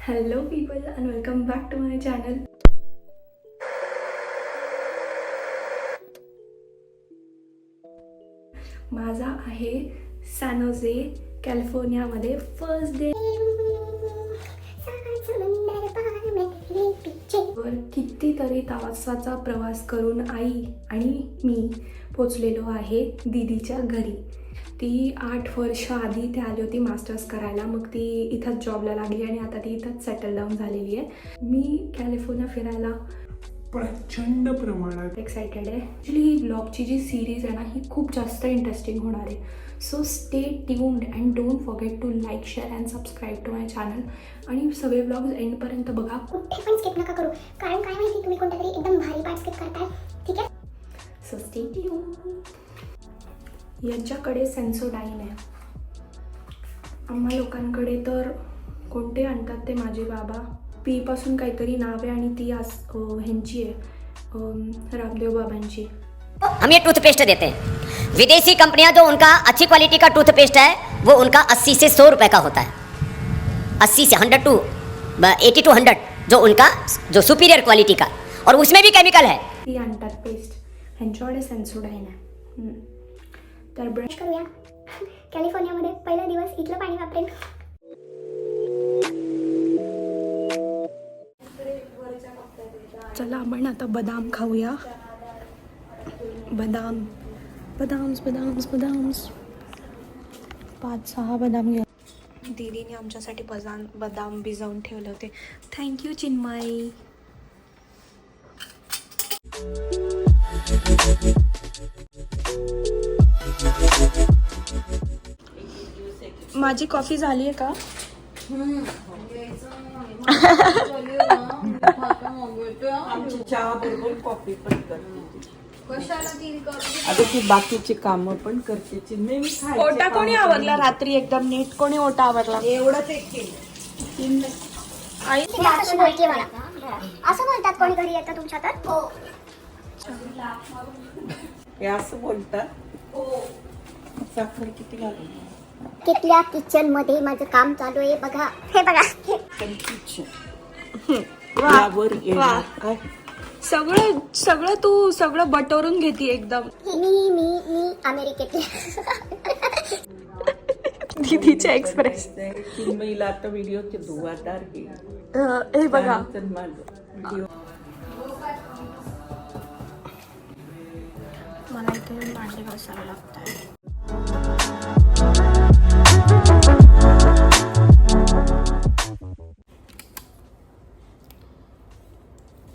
Hello people and welcome back to my channel. माझा आहे San होजे कॅलिफोर्नियामध्ये first day. कितीतरी तासाचा प्रवास करून आई आणि मी पोचलेलो आहे दीदीच्या घरी. ती 8 वर्ष आधी ती आली होती मास्टर्स करायला. मग ती इथंच जॉबला लागली आणि आता ती इथंच सेटल डाऊन झालेली आहे. मी कॅलिफोर्निया फिरायला प्रचंड प्रमाणात एक्साइटेड आहे. ॲक्च्युली ही ब्लॉगची जी सिरीज आहे ना ही खूप जास्त इंटरेस्टिंग होणार आहे. So stay tuned and don't forget to like share and subscribe to my channel. आणि सगळे ब्लॉग्स एंडपर्यंत बघा. कुठे पण स्किप नका करू, कारण काय माहिती तुम्ही कोणत्या तरी एकदम भारी पार्ट स्किप करताय. ठीक आहे, सो स्टे ट्यून्ड. यांच्याकडे सेन्सोडाईन आहे. आम्हा लोकांकडे तर कोणते आणतात ते माझे बाबा. पी पासून काहीतरी नाव आहे आणि ती ह्यांची आहे रामदेव बाबांची. हम ये टूथपेस्ट देते हैं. विदेशी कंपनियां जो उनका अच्छी क्वालिटी का टूथपेस्ट है वो उनका 80 से 100 रुपए का होता है. 80 से 100 टू 80 टू 100 जो उनका जो सुपीरियर क्वालिटी का, और उसमें भी केमिकल है. ती आणतात पेस्ट. ह्यांच्याकडे सेन्सोडाईन आहे. तर ब्रश करूया. कॅलिफोर्नियामध्ये पहिला दिवस इथलं पाणी वापरेन. चला आपण आता बदाम खाऊया. बदाम बदाम्स बदाम्स बदाम्स 5-6 बदाम घ्या. दीदीने आमच्यासाठी बदाम भिजवून ठेवले होते. थँक्यू चिन्मयी. माझी कॉफी झाली आहे का? आमची चहा बरोबर कॉफी पण करते. अगं ती बाकीची कामं पण करते. नेहमी ओटा कोणी आवरला रात्री एकदम नीट? कोणी ओटा आवरला? एवढंच एक केलं. आई असं बोलते मला. असं बोलतात कोणी घरी येतं तुमच्या तर? हो. हे असं बोलतात. साखर किती लागली? तिथल्या किचन मध्ये माझं काम चालू आहे. बघा, हे बघा. यावर येणार काय? सगळं तू सगळं बटवरून घेते एकदम. मी अमेरिकेतली. दीदीचे एक्सप्रेस. चिन्मयीला आता व्हिडिओचे दुवादार घे. हे बघा. व्हिडिओ मला इथे भांडे घासायला लागतंय.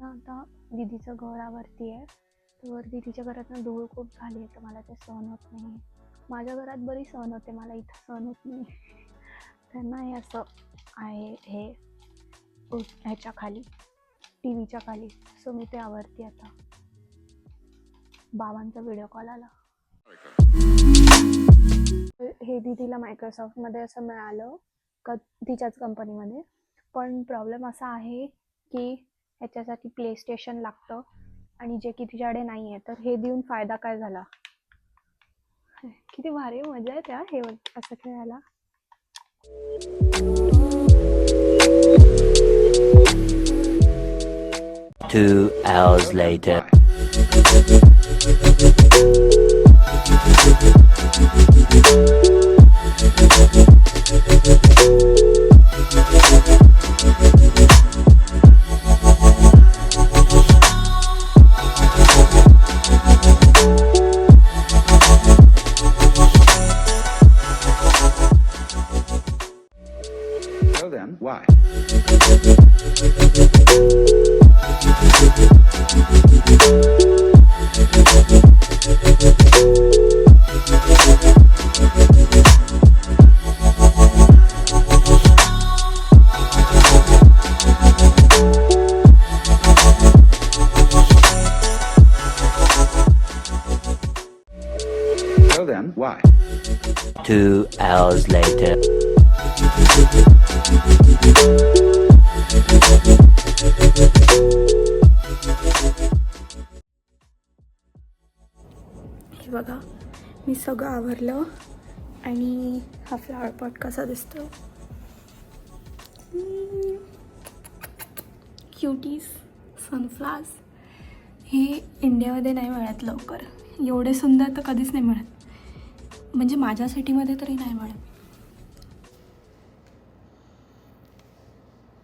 आता दीदीचं घर आवरती आहे. तर दीदीच्या घरातनं धूळ खूप झाली आहे तर मला ते सहन होत नाही. माझ्या घरात बरी सहन होते, मला इथं सहन होत नाही. त्यांना हे असं आहे हे ह्याच्या खाली टी व्हीच्या खाली. सो मी ते आवरती आता. बाबांचा व्हिडिओ कॉल आला. हे दीदीला मायक्रोसॉफ्टमध्ये असं मिळालं का तिच्याच कंपनीमध्ये. पण प्रॉब्लेम असा आहे की ह्याच्यासाठी प्ले स्टेशन लागतं आणि जे की तिच्याकडे नाही आहे. तर हे देऊन फायदा काय झाला? किती भारी मजा आहे त्या हे असं खेळायला. Two hours later. So then, why? So then, why? 2 hours later. हे बघा, मी सगळं आवरलं आणि हा फ्लावर पॉट कसा दिसतो. क्युटीज सनफ्लावर्स हे इंडियामध्ये नाही मिळत लवकर. एवढे सुंदर तर कधीच नाही मिळत, म्हणजे माझ्या सिटीमध्ये तरी नाही मिळत.